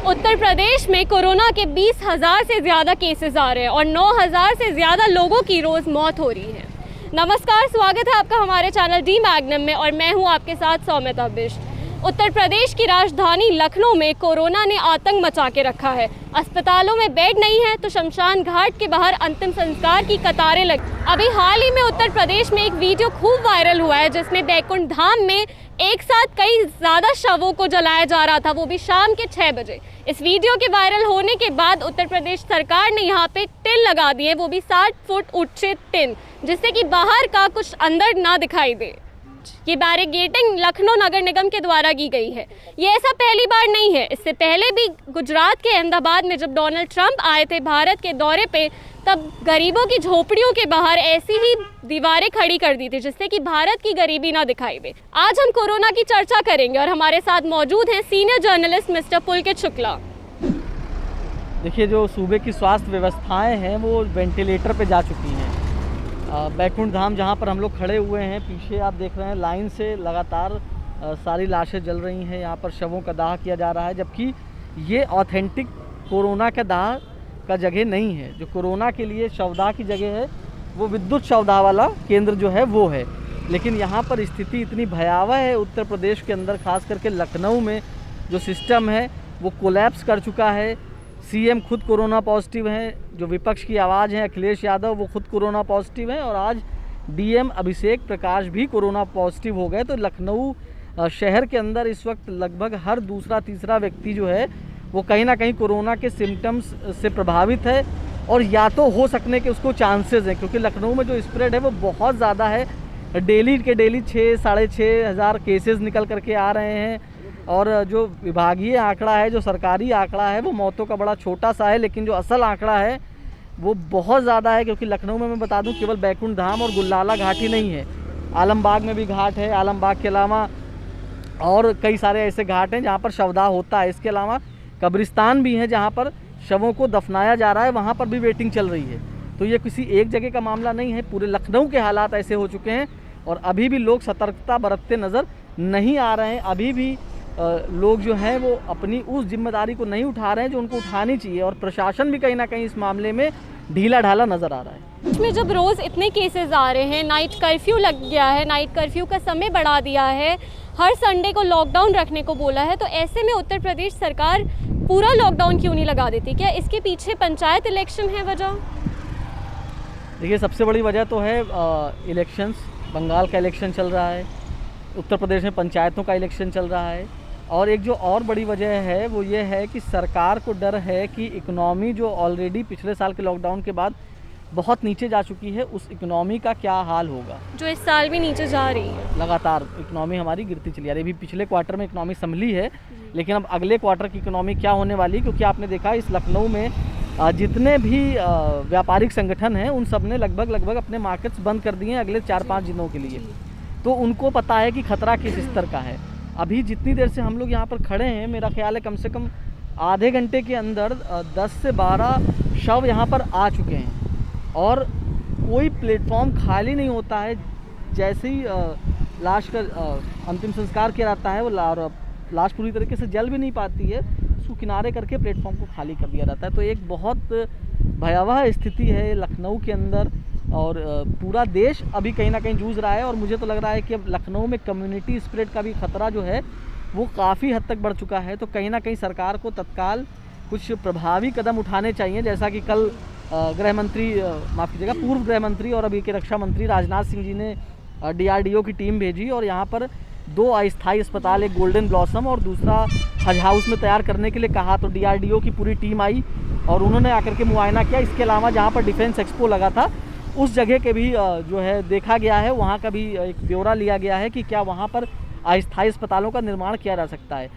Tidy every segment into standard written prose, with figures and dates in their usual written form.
उत्तर प्रदेश में कोरोना के 20,000 से ज़्यादा केसेस आ रहे हैं और 9,000 से ज़्यादा लोगों की रोज़ मौत हो रही है। नमस्कार, स्वागत है आपका हमारे चैनल डी मैग्नम में और मैं हूं आपके साथ सौम्यता बिष्ट। उत्तर प्रदेश की राजधानी लखनऊ में कोरोना ने आतंक मचा के रखा है। अस्पतालों में बेड नहीं है तो शमशान घाट के बाहर अंतिम संस्कार की कतारें लगी। अभी हाल ही में उत्तर प्रदेश में एक वीडियो खूब वायरल हुआ है जिसमें बैकुंठ धाम में एक साथ कई ज़्यादा शवों को जलाया जा रहा था, वो भी शाम के 6 बजे। इस वीडियो के वायरल होने के बाद उत्तर प्रदेश सरकार ने यहाँ पे टिन लगा दिए, वो भी 60 फुट ऊंचे टिन, जिससे कि बाहर का कुछ अंदर ना दिखाई दे। ये बैरिकेडिंग लखनऊ नगर निगम के द्वारा की गई है। ये ऐसा पहली बार नहीं है, इससे पहले भी गुजरात के अहमदाबाद में जब डोनाल्ड ट्रंप आए थे भारत के दौरे पे, तब गरीबों की झोपड़ियों के बाहर ऐसी ही दीवारें खड़ी कर दी थी जिससे कि भारत की गरीबी ना दिखाई दे। आज हम कोरोना की चर्चा करेंगे और हमारे साथ मौजूद हैं सीनियर जर्नलिस्ट मिस्टर पुलकित शुक्ला। देखिए, जो सूबे की स्वास्थ्य व्यवस्थाएं हैं वो वेंटिलेटर पे जा चुकी हैं। बैकुंठ धाम जहाँ पर हम लोग खड़े हुए हैं, पीछे आप देख रहे हैं लाइन से लगातार सारी लाशें जल रही हैं। यहाँ पर शवों का दाह किया जा रहा है, जबकि ये ऑथेंटिक कोरोना का दाह का जगह नहीं है। जो कोरोना के लिए शवदाह की जगह है वो विद्युत शवदाह वाला केंद्र जो है वो है। लेकिन यहाँ पर स्थिति इतनी भयावह है उत्तर प्रदेश के अंदर, खास करके लखनऊ में जो सिस्टम है वो कोलैप्स कर चुका है। सीएम खुद कोरोना पॉजिटिव हैं, जो विपक्ष की आवाज़ है अखिलेश यादव वो खुद कोरोना पॉजिटिव हैं, और आज डीएम अभिषेक प्रकाश भी कोरोना पॉजिटिव हो गए। तो लखनऊ शहर के अंदर इस वक्त लगभग हर दूसरा तीसरा व्यक्ति जो है वो कहीं ना कहीं कोरोना के सिम्टम्स से प्रभावित है, और या तो हो सकने के उसको चांसेस हैं, क्योंकि लखनऊ में जो स्प्रेड है वो बहुत ज़्यादा है। डेली के डेली 6-6.5 हज़ार केसेस निकल करके आ रहे हैं, और जो विभागीय आंकड़ा है, जो सरकारी आंकड़ा है, वो मौतों का बड़ा छोटा सा है, लेकिन जो असल आंकड़ा है वो बहुत ज़्यादा है। क्योंकि लखनऊ में मैं बता दूं, केवल बैकुंठ धाम और गुल्लाला घाट ही नहीं है, आलमबाग में भी घाट है। आलमबाग के अलावा और कई सारे ऐसे घाट हैं जहाँ पर शवदाह होता है। इसके अलावा कब्रिस्तान भी है जहाँ पर शवों को दफनाया जा रहा है, वहाँ पर भी वेटिंग चल रही है। तो ये किसी एक जगह का मामला नहीं है, पूरे लखनऊ के हालात ऐसे हो चुके हैं, और अभी भी लोग सतर्कता बरतते नज़र नहीं आ रहे हैं। अभी भी लोग जो हैं वो अपनी उस जिम्मेदारी को नहीं उठा रहे हैं जो उनको उठानी चाहिए, और प्रशासन भी कहीं ना कहीं इस मामले में ढीला ढाला नज़र आ रहा है। इसमें जब रोज़ इतने केसेस आ रहे हैं, नाइट कर्फ्यू लग गया है, नाइट कर्फ्यू का समय बढ़ा दिया है, हर संडे को लॉकडाउन रखने को बोला है, तो ऐसे में उत्तर प्रदेश सरकार पूरा लॉकडाउन क्यों नहीं लगा देती? क्या इसके पीछे पंचायत इलेक्शन है वजह? देखिए, सबसे बड़ी वजह तो है इलेक्शंस। बंगाल का इलेक्शन चल रहा है, उत्तर प्रदेश में पंचायतों का इलेक्शन चल रहा है, और एक जो और बड़ी वजह है वो ये है कि सरकार को डर है कि इकोनॉमी जो ऑलरेडी पिछले साल के लॉकडाउन के बाद बहुत नीचे जा चुकी है, उस इकोनॉमी का क्या हाल होगा, जो इस साल भी नीचे जा रही है। लगातार इकोनॉमी हमारी गिरती चली आ रही है। अभी पिछले क्वार्टर में इकोनॉमी संभली है, लेकिन अब अगले क्वार्टर की इकोनॉमी क्या होने वाली, क्योंकि आपने देखा इस लखनऊ में जितने भी व्यापारिक संगठन हैं उन सब ने लगभग अपने मार्केट्स बंद कर दिए हैं अगले 4-5 दिनों के लिए। तो उनको पता है कि खतरा किस स्तर का है। अभी जितनी देर से हम लोग यहाँ पर खड़े हैं, मेरा ख्याल है कम से कम आधे घंटे के अंदर 10 से 12 शव यहाँ पर आ चुके हैं, और कोई प्लेटफॉर्म खाली नहीं होता है। जैसे ही लाश का अंतिम संस्कार किया जाता है, वो लाश पूरी तरीके से जल भी नहीं पाती है, उसको किनारे करके प्लेटफॉर्म को खाली कर दिया जाता है। तो एक बहुत भयावह स्थिति है लखनऊ के अंदर, और पूरा देश अभी कहीं ना कहीं जूझ रहा है। और मुझे तो लग रहा है कि अब लखनऊ में कम्युनिटी स्प्रेड का भी खतरा जो है वो काफ़ी हद तक बढ़ चुका है। तो कहीं ना कहीं सरकार को तत्काल कुछ प्रभावी कदम उठाने चाहिए, जैसा कि कल गृह मंत्री, माफ़ कीजिएगा, पूर्व गृह मंत्री और अभी के रक्षा मंत्री राजनाथ सिंह जी ने DRDO की टीम भेजी, और यहाँ पर 2 अस्थायी अस्पताल, एक गोल्डन ब्लॉसम और दूसरा हज हाउस में तैयार करने के लिए कहा। तो DRDO की पूरी टीम आई और उन्होंने आकर के मुआयना किया। इसके अलावा जहाँ पर डिफेंस एक्सपो लगा था उस जगह के भी जो है देखा गया है, वहाँ का भी एक ब्यौरा लिया गया है कि क्या वहाँ पर अस्थायी अस्पतालों का निर्माण किया जा सकता है।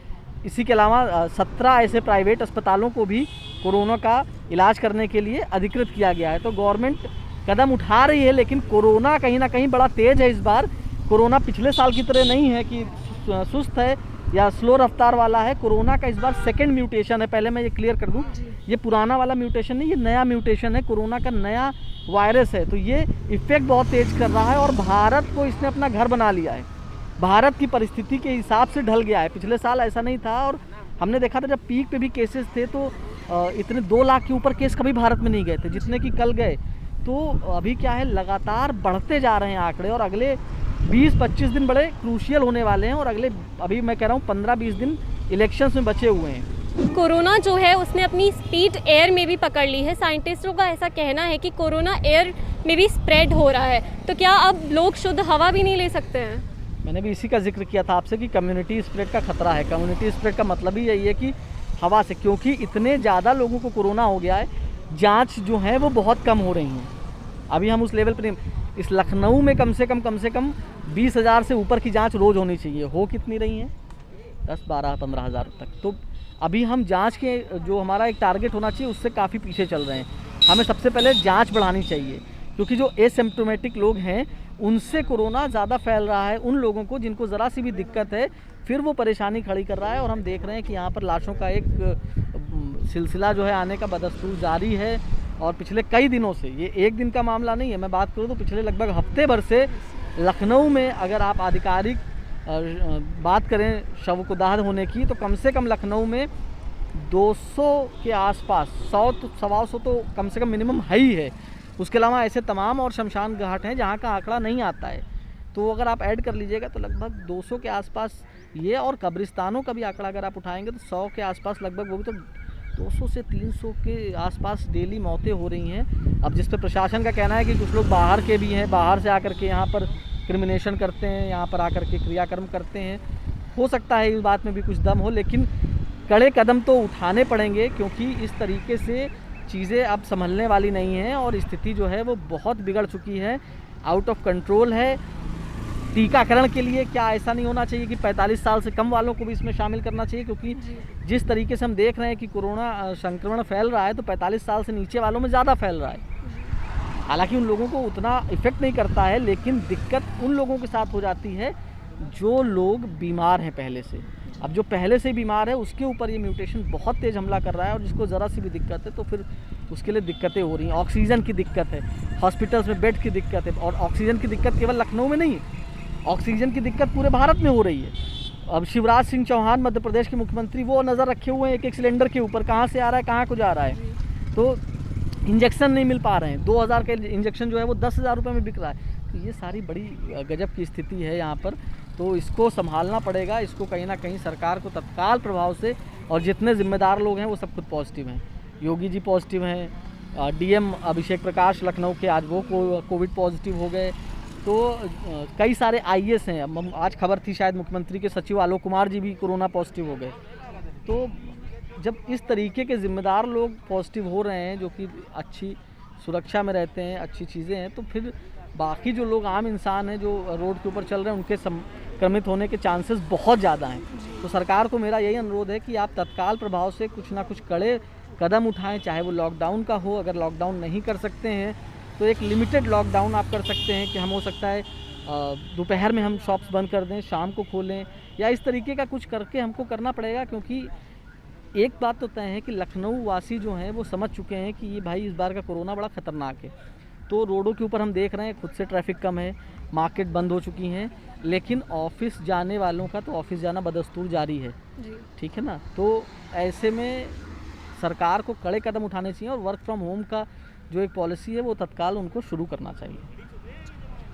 इसी के अलावा 17 ऐसे प्राइवेट अस्पतालों को भी कोरोना का इलाज करने के लिए अधिकृत किया गया है। तो गवर्नमेंट कदम उठा रही है, लेकिन कोरोना कहीं ना कहीं बड़ा तेज़ है इस बार। कोरोना पिछले साल की तरह नहीं है कि सुस्त है या स्लो रफ्तार वाला है। कोरोना का इस बार सेकंड म्यूटेशन है। पहले मैं ये क्लियर कर दूं, ये पुराना वाला म्यूटेशन नहीं, ये नया म्यूटेशन है, कोरोना का नया वायरस है। तो ये इफेक्ट बहुत तेज कर रहा है, और भारत को इसने अपना घर बना लिया है। भारत की परिस्थिति के हिसाब से ढल गया है। पिछले साल ऐसा नहीं था, और हमने देखा था जब पीक पे भी केसेस थे तो इतने 2 लाख के ऊपर केस कभी भारत में नहीं गए थे जितने कि कल गए। तो अभी क्या है, लगातार बढ़ते जा रहे हैं आंकड़े और अगले 20-25 दिन बड़े क्रूशियल होने वाले हैं और अगले अभी मैं कह रहा हूँ 15-20 दिन इलेक्शंस में बचे हुए हैं। कोरोना जो है उसने अपनी स्पीड एयर में भी पकड़ ली है। साइंटिस्टों का ऐसा कहना है कि कोरोना एयर में भी स्प्रेड हो रहा है, तो क्या अब लोग शुद्ध हवा भी नहीं ले सकते हैं? मैंने भी इसी का जिक्र किया था आपसे कि कम्युनिटी स्प्रेड का खतरा है। कम्युनिटी स्प्रेड का मतलब ही यही है कि हवा से, क्योंकि इतने ज़्यादा लोगों को कोरोना हो गया है, जांच जो है वो बहुत कम हो रही हैं। अभी हम उस लेवल पर, इस लखनऊ में कम से कम 20,000 से ऊपर की जांच रोज़ होनी चाहिए। हो कितनी रही हैं? 10, 12, 15 हज़ार तक। तो अभी हम जांच के जो हमारा एक टारगेट होना चाहिए उससे काफ़ी पीछे चल रहे हैं। हमें सबसे पहले जांच बढ़ानी चाहिए, क्योंकि जो एसिम्प्टोमेटिक लोग हैं उनसे कोरोना ज़्यादा फैल रहा है। उन लोगों को जिनको ज़रा सी भी दिक्कत है फिर वो परेशानी खड़ी कर रहा है। और हम देख रहे हैं कि यहाँ पर लाशों का एक सिलसिला जो है आने का बदस्तूर जारी है। और पिछले कई दिनों से, ये एक दिन का मामला नहीं है, मैं बात करूँ तो पिछले लगभग हफ्ते भर से लखनऊ में, अगर आप आधिकारिक बात करें शव को दाह होने की, तो कम से कम लखनऊ में 200 के आसपास, 100 तो 125 तो कम से कम मिनिमम है ही है। उसके अलावा ऐसे तमाम और शमशान घाट हैं जहाँ का आंकड़ा नहीं आता है। तो अगर आप ऐड कर लीजिएगा तो लगभग 200 के आसपास ये, और कब्रिस्तानों का भी आंकड़ा अगर आप उठाएंगे तो 100 के आसपास लगभग, वो भी तो 200 से 300 के आसपास डेली मौतें हो रही हैं। अब जिस पर प्रशासन का कहना है कि कुछ लोग बाहर के भी हैं, बाहर से आकर के यहाँ पर क्रिमिनेशन करते हैं, यहाँ पर आकर के क्रियाकर्म करते हैं। हो सकता है इस बात में भी कुछ दम हो, लेकिन कड़े कदम तो उठाने पड़ेंगे, क्योंकि इस तरीके से चीज़ें अब संभलने वाली नहीं हैं और स्थिति जो है वो बहुत बिगड़ चुकी है, आउट ऑफ कंट्रोल है। टीकाकरण के लिए क्या ऐसा नहीं होना चाहिए कि 45 साल से कम वालों को भी इसमें शामिल करना चाहिए? क्योंकि जिस तरीके से हम देख रहे हैं कि कोरोना संक्रमण फैल रहा है तो 45 साल से नीचे वालों में ज़्यादा फैल रहा है। हालांकि उन लोगों को उतना इफेक्ट नहीं करता है, लेकिन दिक्कत उन लोगों के साथ हो जाती है जो लोग बीमार हैं पहले से। अब जो पहले से बीमार है उसके ऊपर ये म्यूटेशन बहुत तेज़ हमला कर रहा है, और जिसको ज़रा सी भी दिक्कत है तो फिर उसके लिए दिक्कतें हो रही हैं। ऑक्सीजन की दिक्कत है, हॉस्पिटल्स में बेड की दिक्कत है, और ऑक्सीजन की दिक्कत केवल लखनऊ में नहीं है, ऑक्सीजन की दिक्कत पूरे भारत में हो रही है। अब शिवराज सिंह चौहान मध्य प्रदेश के मुख्यमंत्री, वो नज़र रखे हुए हैं एक एक सिलेंडर के ऊपर, कहाँ से आ रहा है, कहाँ को जा रहा है। तो इंजेक्शन नहीं मिल पा रहे हैं, 2000 का इंजेक्शन जो है वो 10,000 रुपये में बिक रहा है। तो ये सारी बड़ी गजब की स्थिति है यहाँ पर। तो इसको संभालना पड़ेगा, इसको कहीं ना कहीं सरकार को तत्काल प्रभाव से, और जितने जिम्मेदार लोग हैं वो सब खुद पॉजिटिव हैं। योगी जी पॉजिटिव हैं, डीएम अभिषेक प्रकाश लखनऊ के आज वो कोविड पॉजिटिव हो गए। तो कई सारे आईएएस हैं, आज खबर थी शायद मुख्यमंत्री के सचिव आलोक कुमार जी भी कोरोना पॉजिटिव हो गए। तो जब इस तरीके के जिम्मेदार लोग पॉजिटिव हो रहे हैं, जो कि अच्छी सुरक्षा में रहते हैं, अच्छी चीज़ें हैं, तो फिर बाकी जो लोग आम इंसान हैं जो रोड के ऊपर चल रहे हैं उनके संक्रमित होने के चांसेस बहुत ज़्यादा हैं। तो सरकार को मेरा यही अनुरोध है कि आप तत्काल प्रभाव से कुछ ना कुछ कड़े कदम उठाएं, चाहे वो लॉकडाउन का हो। अगर लॉकडाउन नहीं कर सकते हैं तो एक लिमिटेड लॉकडाउन आप कर सकते हैं कि हम, हो सकता है दोपहर में हम शॉप्स बंद कर दें, शाम को खोलें, या इस तरीके का कुछ करके हमको करना पड़ेगा। क्योंकि एक बात तो तय है कि लखनऊ वासी जो हैं वो समझ चुके हैं कि ये भाई इस बार का कोरोना बड़ा ख़तरनाक है। तो रोडों के ऊपर हम देख रहे हैं खुद से ट्रैफिक कम है, मार्केट बंद हो चुकी हैं, लेकिन ऑफिस जाने वालों का तो ऑफिस जाना बदस्तूर जारी है। ठीक है ना। तो ऐसे में सरकार को कड़े कदम उठाने चाहिए, और वर्क फ्रॉम होम का जो एक पॉलिसी है वो तत्काल उनको शुरू करना चाहिए।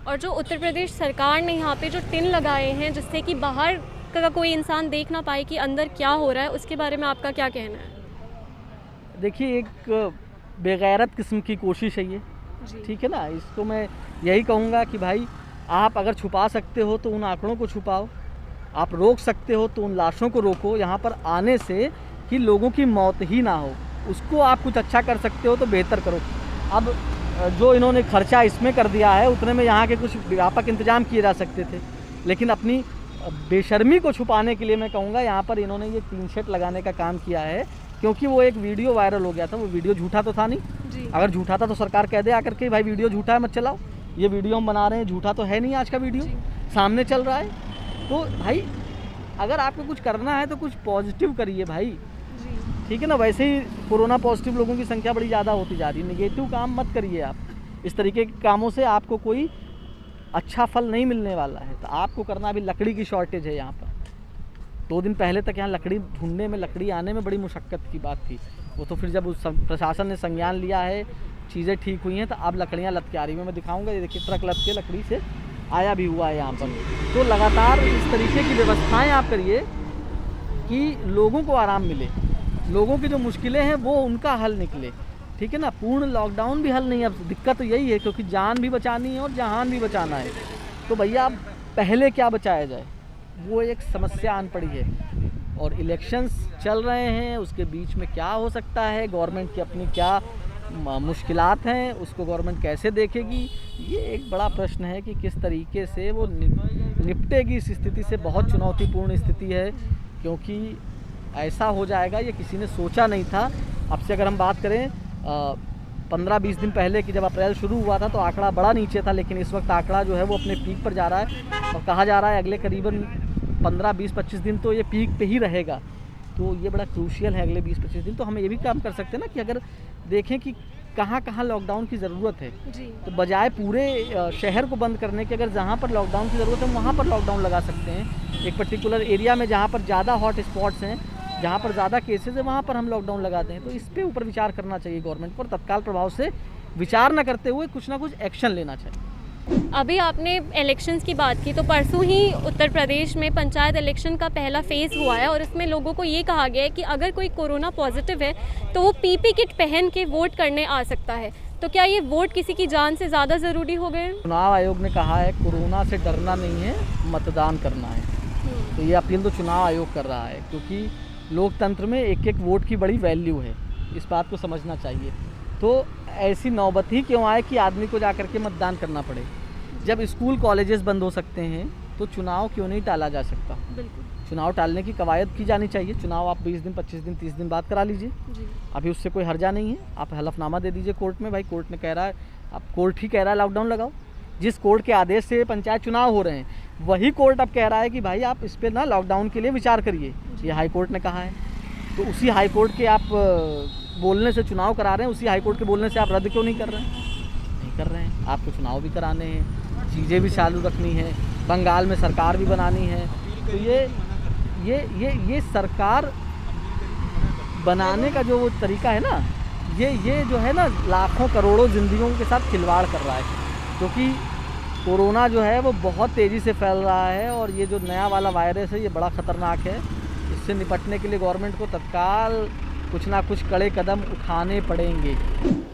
और जो उत्तर प्रदेश सरकार ने यहाँ पे जो टिन लगाए हैं जिससे कि बाहर का कोई इंसान देख ना पाए कि अंदर क्या हो रहा है, उसके बारे में आपका क्या कहना है? देखिए, एक बेगैरत किस्म की कोशिश है ये, ठीक है ना। इसको मैं यही कहूँगा कि भाई आप अगर छुपा सकते हो तो उन आंकड़ों को छुपाओ, आप रोक सकते हो तो उन लाशों को रोको यहाँ पर आने से, कि लोगों की मौत ही ना हो। उसको आप कुछ अच्छा कर सकते हो तो बेहतर करो। अब जो इन्होंने खर्चा इसमें कर दिया है उतने में यहाँ के कुछ व्यापक इंतजाम किए जा सकते थे, लेकिन अपनी बेशर्मी को छुपाने के लिए मैं कहूँगा यहाँ पर इन्होंने ये टीन शेड लगाने का काम किया है। क्योंकि वो एक वीडियो वायरल हो गया था, वो वीडियो झूठा तो था नहीं। अगर झूठा था तो सरकार कह दे आकर के भाई वीडियो झूठा है मत चलाओ, ये वीडियो हम बना रहे हैं, झूठा तो है नहीं, आज का वीडियो सामने चल रहा है। तो भाई अगर आपको कुछ करना है तो कुछ पॉजिटिव करिए भाई, ठीक है ना। वैसे ही कोरोना पॉजिटिव लोगों की संख्या बड़ी ज़्यादा होती जा रही है, नेगेटिव काम मत करिए आप। इस तरीके के कामों से आपको कोई अच्छा फल नहीं मिलने वाला है। तो आपको करना, अभी लकड़ी की शॉर्टेज है यहाँ पर, 2 दिन पहले तक यहाँ लकड़ी ढूंढने में, लकड़ी आने में बड़ी मुशक्क़त की बात थी। वो तो फिर जब उस प्रशासन ने संज्ञान लिया है, चीज़ें ठीक हुई हैं, तो अब लकड़ियाँ लद के आ रही हैं। मैं दिखाऊंगा, ये देखिए ट्रक लद के लकड़ी से आया भी हुआ है यहाँ पर। तो लगातार इस तरीके की व्यवस्थाएं आप करिए कि लोगों को आराम मिले, लोगों की जो मुश्किलें हैं वो उनका हल निकले, ठीक है ना। पूर्ण लॉकडाउन भी हल नहीं है। अब दिक्कत तो यही है, क्योंकि जान भी बचानी है और जहान भी बचाना है। तो भैया अब पहले क्या बचाया जाए, वो एक समस्या आन पड़ी है। और इलेक्शंस चल रहे हैं, उसके बीच में क्या हो सकता है, गवर्नमेंट की अपनी क्या मुश्किलात हैं, उसको गवर्नमेंट कैसे देखेगी, ये एक बड़ा प्रश्न है कि किस तरीके से वो निपटेगी इस स्थिति से। बहुत चुनौतीपूर्ण स्थिति है, क्योंकि ऐसा हो जाएगा ये किसी ने सोचा नहीं था। अब से अगर हम बात करें 15-20 दिन पहले कि जब अप्रैल शुरू हुआ था तो आंकड़ा बड़ा नीचे था, लेकिन इस वक्त आंकड़ा जो है वो अपने पीक पर जा रहा है। और कहा जा रहा है अगले करीबन 15-20-25 दिन तो ये पीक पे ही रहेगा। तो ये बड़ा क्रूशियल है अगले 20-25 दिन। तो हम ये भी काम कर सकते हैं ना कि अगर देखें कि कहाँ कहाँ लॉकडाउन की ज़रूरत है जी। तो बजाय पूरे शहर को बंद करने के, अगर जहाँ पर लॉकडाउन की ज़रूरत है वहाँ पर लॉकडाउन लगा सकते हैं। एक पर्टिकुलर एरिया में जहाँ पर ज़्यादा हॉट स्पॉट्स हैं, जहाँ पर ज़्यादा केसेस है, वहाँ पर हम लॉकडाउन लगाते हैं। तो इस पे ऊपर विचार करना चाहिए गवर्नमेंट को, और तत्काल प्रभाव से विचार न करते हुए कुछ ना कुछ एक्शन लेना चाहिए। अभी आपने इलेक्शंस की बात की, तो परसों ही उत्तर प्रदेश में पंचायत इलेक्शन का पहला फेज़ हुआ है और इसमें लोगों को ये कहा गया है कि अगर कोई कोरोना पॉजिटिव है तो वो पीपी किट पहन के वोट करने आ सकता है। तो क्या ये वोट किसी की जान से ज़्यादा ज़रूरी हो गए? चुनाव आयोग ने कहा है कोरोना से डरना नहीं है, मतदान करना है। तो ये अपील तो चुनाव आयोग कर रहा है, क्योंकि लोकतंत्र में एक एक वोट की बड़ी वैल्यू है, इस बात को समझना चाहिए। तो ऐसी नौबत ही क्यों आए कि आदमी को जाकर के मतदान करना पड़े। जब स्कूल कॉलेजेस बंद हो सकते हैं तो चुनाव क्यों नहीं टाला जा सकता। बिल्कुल। चुनाव टालने की कवायद की जानी चाहिए। चुनाव आप 20 दिन, 25 दिन, 30 दिन बाद करा लीजिए, अभी उससे कोई हर्जा नहीं है। आप हलफनामा दे दीजिए कोर्ट में, भाई कोर्ट ने कह रहा है, अब कोर्ट ही कह रहा है लॉकडाउन लगाओ। जिस कोर्ट के आदेश से पंचायत चुनाव हो रहे हैं वही कोर्ट अब कह रहा है कि भाई आप इस पर ना लॉकडाउन के लिए विचार करिए। ये हाई कोर्ट ने कहा है, तो उसी हाई कोर्ट के आप बोलने से चुनाव करा रहे हैं, उसी हाई कोर्ट के बोलने से आप रद्द क्यों नहीं कर रहे हैं? नहीं कर रहे हैं। आपको चुनाव भी कराने हैं, चीज़ें भी चालू रखनी है, बंगाल में सरकार भी बनानी है। तो ये सरकार बनाने का जो वो तरीका है ना, ये जो है ना लाखों करोड़ों ज़िंदगियों के साथ खिलवाड़ कर रहा है। क्योंकि कोरोना जो है वो बहुत तेज़ी से फैल रहा है और ये जो नया वाला वायरस है ये बड़ा ख़तरनाक है। इससे निपटने के लिए गवर्नमेंट को तत्काल कुछ ना कुछ कड़े कदम उठाने पड़ेंगे।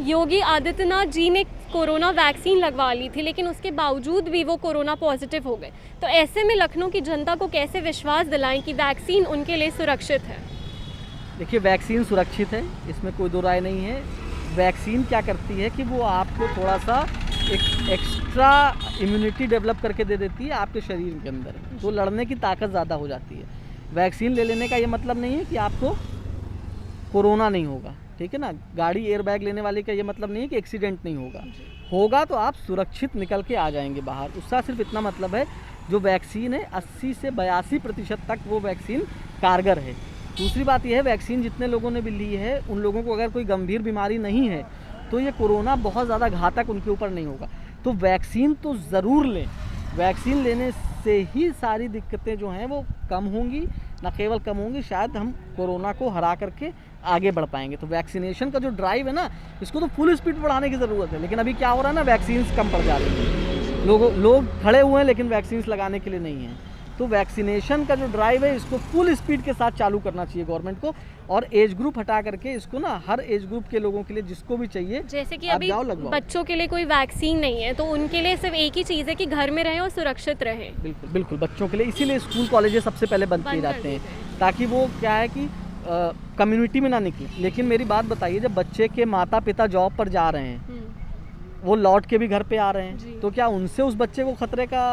योगी आदित्यनाथ जी ने कोरोना वैक्सीन लगवा ली थी, लेकिन उसके बावजूद भी वो कोरोना पॉजिटिव हो गए। तो ऐसे में लखनऊ की जनता को कैसे विश्वास दिलाएं कि वैक्सीन उनके लिए सुरक्षित है? देखिए, वैक्सीन सुरक्षित है, इसमें कोई दो राय नहीं है। वैक्सीन क्या करती है कि वो आपको थोड़ा सा एक एक्स्ट्रा इम्यूनिटी डेवलप करके दे देती है आपके शरीर के अंदर, तो लड़ने की ताकत ज़्यादा हो जाती है। वैक्सीन ले लेने का ये मतलब नहीं है कि आपको कोरोना नहीं होगा, ठीक है ना। गाड़ी एयर बैग लेने वाले का ये मतलब नहीं है कि एक्सीडेंट नहीं होगा। होगा तो आप सुरक्षित निकल के आ जाएंगे बाहर। उसका सिर्फ इतना मतलब है जो वैक्सीन है 80 से 82% तक वो वैक्सीन कारगर है। दूसरी बात यह है, वैक्सीन जितने लोगों ने भी ली है उन लोगों को अगर कोई गंभीर बीमारी नहीं है तो ये कोरोना बहुत ज़्यादा घातक उनके ऊपर नहीं होगा। तो वैक्सीन तो ज़रूर लें। वैक्सीन लेने से ही सारी दिक्कतें जो हैं वो कम होंगी, न केवल कम होंगी, शायद हम कोरोना को हरा करके आगे बढ़ पाएंगे। तो वैक्सीनेशन का जो ड्राइव है ना, इसको तो फुल स्पीड बढ़ाने की ज़रूरत है। लेकिन अभी क्या हो रहा है ना, वैक्सीन्स कम पड़ जा रही हैं, लोग खड़े हुए हैं लेकिन वैक्सीन्स लगाने के लिए नहीं हैं। तो वैक्सीनेशन का जो ड्राइव है इसको फुल स्पीड के साथ चालू करना चाहिए गवर्नमेंट को, और एज ग्रुप हटा करके इसको ना हर एज ग्रुप के लोगों के लिए जिसको भी चाहिए, जैसे कि अभी बच्चों के लिए कोई वैक्सीन नहीं है तो उनके लिए सिर्फ एक ही चीज़ है कि घर में रहें और सुरक्षित रहें। बिल्कुल बिल्कुल, बच्चों के लिए इसीलिए स्कूल कॉलेजेस सबसे पहले बंद किए जाते हैं, ताकि वो क्या है कि कम्युनिटी में ना निकले। लेकिन मेरी बात बताइए, जब बच्चे के माता पिता जॉब पर जा रहे हैं, वो लौट के भी घर पे आ रहे हैं, तो क्या उनसे उस बच्चे को खतरे का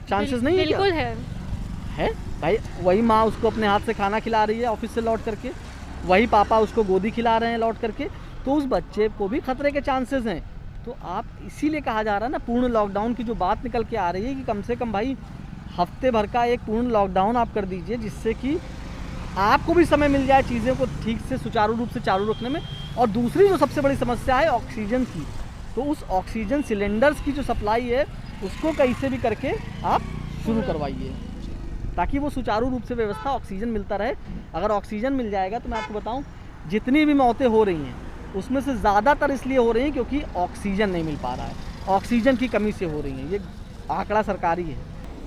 चांसेस नहीं है? बिल्कुल है भाई। वही माँ उसको अपने हाथ से खाना खिला रही है ऑफिस से लौट करके, वही पापा उसको गोदी खिला रहे हैं लौट करके, तो उस बच्चे को भी खतरे के चांसेस हैं। तो आप इसीलिए कहा जा रहा है ना, पूर्ण लॉकडाउन की जो बात निकल के आ रही है कि कम से कम भाई हफ्ते भर का एक पूर्ण लॉकडाउन आप कर दीजिए, जिससे कि आपको भी समय मिल जाए चीज़ों को ठीक से सुचारू रूप से चालू रखने में। और दूसरी जो सबसे बड़ी समस्या है ऑक्सीजन की, तो उस ऑक्सीजन सिलेंडर्स की जो सप्लाई है उसको कहीं से भी करके आप शुरू करवाइए। ताकि वो सुचारू रूप से व्यवस्था, ऑक्सीजन मिलता रहे। अगर ऑक्सीजन मिल जाएगा तो मैं आपको बताऊं, जितनी भी मौतें हो रही हैं उसमें से ज़्यादातर इसलिए हो रही हैं क्योंकि ऑक्सीजन नहीं मिल पा रहा है, ऑक्सीजन की कमी से हो रही हैं। ये आंकड़ा सरकारी है।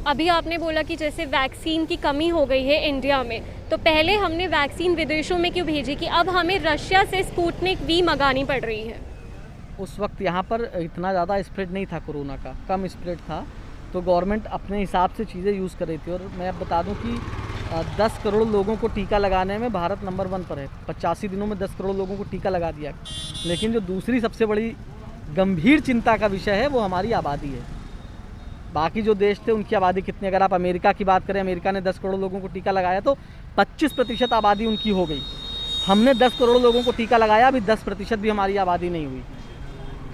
अभी आपने बोला कि जैसे वैक्सीन की कमी हो गई है इंडिया में, तो पहले हमने वैक्सीन विदेशों में क्यों भेजी कि अब हमें रशिया से स्पुतनिक वी मंगानी पड़ रही है? उस वक्त यहाँ पर इतना ज़्यादा स्प्रेड नहीं था कोरोना का, कम स्प्रेड था, तो गवर्नमेंट अपने हिसाब से चीज़ें यूज़ कर रही थी। और मैं अब बता दूं कि 10 करोड़ लोगों को टीका लगाने में भारत नंबर 1 पर है। 85 दिनों में 10 करोड़ लोगों को टीका लगा दिया। लेकिन जो दूसरी सबसे बड़ी गंभीर चिंता का विषय है वो हमारी आबादी है। बाकी जो देश थे उनकी आबादी कितनी, अगर आप अमेरिका की बात करें, अमेरिका ने 10 करोड़ लोगों को टीका लगाया तो 25% आबादी उनकी हो गई। हमने 10 करोड़ लोगों को टीका लगाया, अभी 10% भी हमारी आबादी नहीं हुई।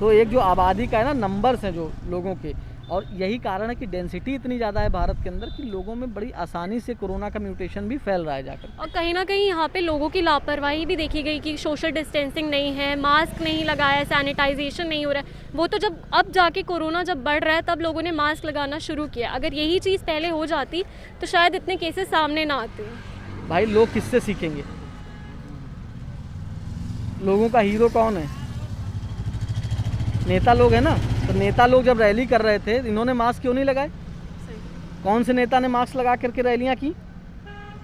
तो एक जो आबादी का है ना, नंबर्स हैं जो लोगों के, और यही कारण है कि डेंसिटी इतनी ज़्यादा है भारत के अंदर कि लोगों में बड़ी आसानी से कोरोना का म्यूटेशन भी फैल रहा है जाकर। और कहीं ना कहीं यहाँ पे लोगों की लापरवाही भी देखी गई कि सोशल डिस्टेंसिंग नहीं है, मास्क नहीं लगाया, सैनिटाइजेशन नहीं हो रहा है। वो तो जब अब जाके कोरोना जब बढ़ रहा है तब लोगों ने मास्क लगाना शुरू किया। अगर यही चीज़ पहले हो जाती तो शायद इतने केसेस सामने ना आते। भाई लोग किससे सीखेंगे? लोगों का हीरो कौन है? नेता लोग हैं ना। तो नेता लोग जब रैली कर रहे थे, इन्होंने मास्क क्यों नहीं लगाए? कौन से नेता ने मास्क लगा करके रैलियां की?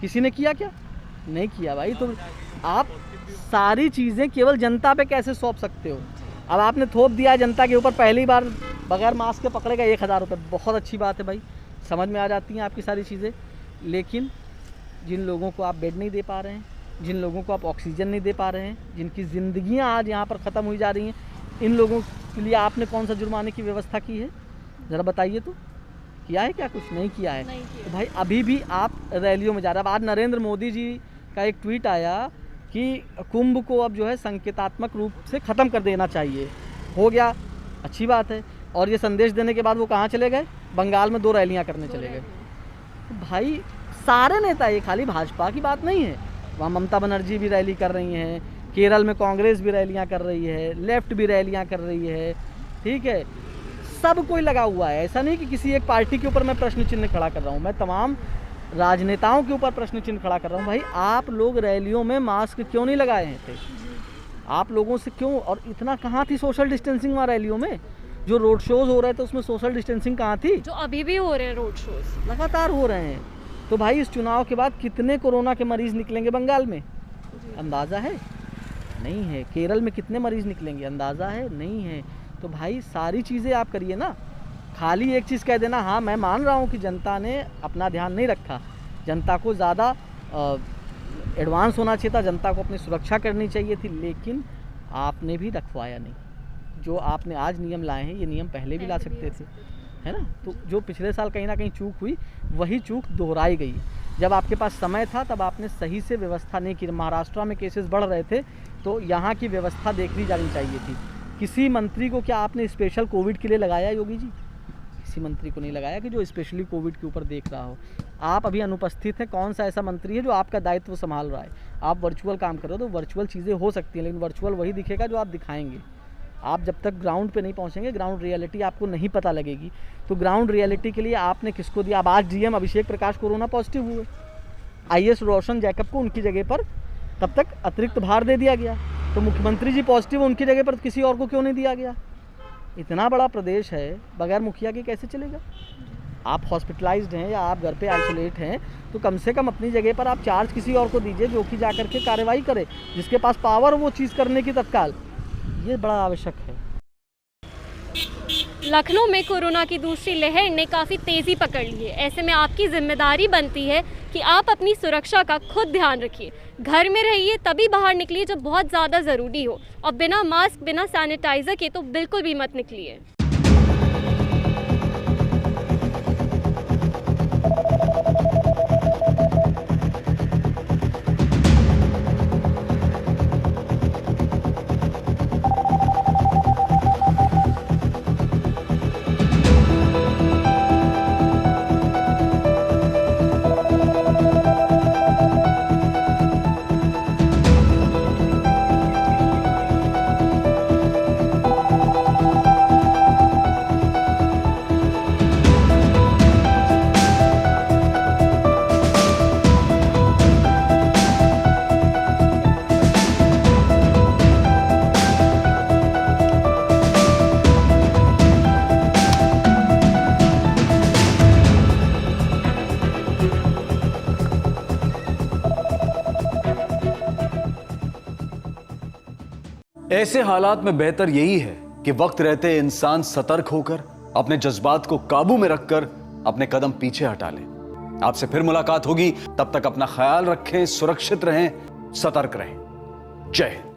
किसी ने किया क्या? नहीं किया भाई। तो आप सारी चीज़ें केवल जनता पे कैसे सौंप सकते हो? अब आपने थोप दिया जनता के ऊपर, पहली बार बगैर मास्क के पकड़ेगा 1000 रुपये। बहुत अच्छी बात है भाई, समझ में आ जाती हैं आपकी सारी चीज़ें। लेकिन जिन लोगों को आप बेड नहीं दे पा रहे हैं, जिन लोगों को आप ऑक्सीजन नहीं दे पा रहे हैं, जिनकी ज़िंदगियाँ आज यहाँ पर ख़त्म हुई जा रही हैं, इन लोगों के लिए आपने कौन सा जुर्माने की व्यवस्था की है? ज़रा बताइए तो। किया है क्या? कुछ नहीं किया है। तो भाई अभी भी आप रैलियों में जा रहे हैं। अब आज नरेंद्र मोदी जी का एक ट्वीट आया कि कुंभ को अब जो है संकेतात्मक रूप से ख़त्म कर देना चाहिए। हो गया, अच्छी बात है। और ये संदेश देने के बाद वो कहाँ चले गए? बंगाल में 2 रैलियाँ करने चले गए। तो भाई सारे नेता, ये खाली भाजपा की बात नहीं है, वहाँ ममता बनर्जी भी रैली कर रही हैं, केरल में कांग्रेस भी रैलियां कर रही है, लेफ्ट भी रैलियां कर रही है, ठीक है, सब कोई लगा हुआ है। ऐसा नहीं कि किसी एक पार्टी के ऊपर मैं प्रश्न चिन्ह खड़ा कर रहा हूँ, मैं तमाम राजनेताओं के ऊपर प्रश्न चिन्ह खड़ा कर रहा हूँ। भाई आप लोग रैलियों में मास्क क्यों नहीं लगाए हैं थे? आप लोगों से क्यों? और इतना कहाँ थी सोशल डिस्टेंसिंग वहाँ रैलियों में? जो रोड शोज़ हो रहे थे उसमें सोशल डिस्टेंसिंग कहाँ थी? जो अभी भी हो रहे हैं रोड शोज, लगातार हो रहे हैं। तो भाई इस चुनाव के बाद कितने कोरोना के मरीज़ निकलेंगे बंगाल में? अंदाज़ा है? नहीं है। केरल में कितने मरीज़ निकलेंगे? अंदाज़ा है? नहीं है। तो भाई सारी चीज़ें आप करिए ना। खाली एक चीज़ कह देना, हाँ मैं मान रहा हूँ कि जनता ने अपना ध्यान नहीं रखा, जनता को ज़्यादा एडवांस होना चाहिए था, जनता को अपनी सुरक्षा करनी चाहिए थी, लेकिन आपने भी रखवाया नहीं। जो आपने आज नियम लाए हैं, ये नियम पहले भी ला सकते थे, है ना। तो जो पिछले साल कहीं ना कहीं चूक हुई, वही चूक दोहराई गई। जब आपके पास समय था तब आपने सही से व्यवस्था नहीं की। महाराष्ट्र में केसेस बढ़ रहे थे तो यहाँ की व्यवस्था देखनी जानी चाहिए थी। किसी मंत्री को क्या आपने स्पेशल कोविड के लिए लगाया योगी जी? किसी मंत्री को नहीं लगाया कि जो स्पेशली कोविड के ऊपर देख रहा हो। आप अभी अनुपस्थित हैं। कौन सा ऐसा मंत्री है जो आपका दायित्व संभाल रहा है? आप वर्चुअल काम कर रहे हो तो वर्चुअल चीज़ें हो सकती हैं, लेकिन वर्चुअल वही दिखेगा जो आप दिखाएंगे। आप जब तक ग्राउंड पे नहीं पहुंचेंगे, ग्राउंड रियलिटी आपको नहीं पता लगेगी। तो ग्राउंड रियलिटी के लिए आपने किसको दिया? अब आज DM Abhishek Prakash corona positive हुए, आईएएस रोशन जैकब को उनकी जगह पर तब तक अतिरिक्त भार दे दिया गया। तो मुख्यमंत्री जी पॉजिटिव, उनकी जगह पर किसी और को क्यों नहीं दिया गया? इतना बड़ा प्रदेश है, बगैर मुखिया के कैसे चलेगा? आप हॉस्पिटलाइज्ड हैं या आप घर पे आइसोलेट हैं तो कम से कम अपनी जगह पर आप चार्ज किसी और को दीजिए जो कि जा करके कार्रवाई करे, जिसके पास पावर वो चीज़ करने की तत्काल। ये बड़ा आवश्यक है। लखनऊ में कोरोना की दूसरी लहर ने काफ़ी तेज़ी पकड़ ली है। ऐसे में आपकी जिम्मेदारी बनती है कि आप अपनी सुरक्षा का खुद ध्यान रखिए। घर में रहिए, तभी बाहर निकलिए जब बहुत ज़्यादा ज़रूरी हो, और बिना मास्क, बिना सैनिटाइज़र के तो बिल्कुल भी मत निकलिए। ऐसे हालात में बेहतर यही है कि वक्त रहते इंसान सतर्क होकर अपने जज्बात को काबू में रखकर अपने कदम पीछे हटा ले। आपसे फिर मुलाकात होगी, तब तक अपना ख्याल रखें, सुरक्षित रहें, सतर्क रहें। जय हिंद।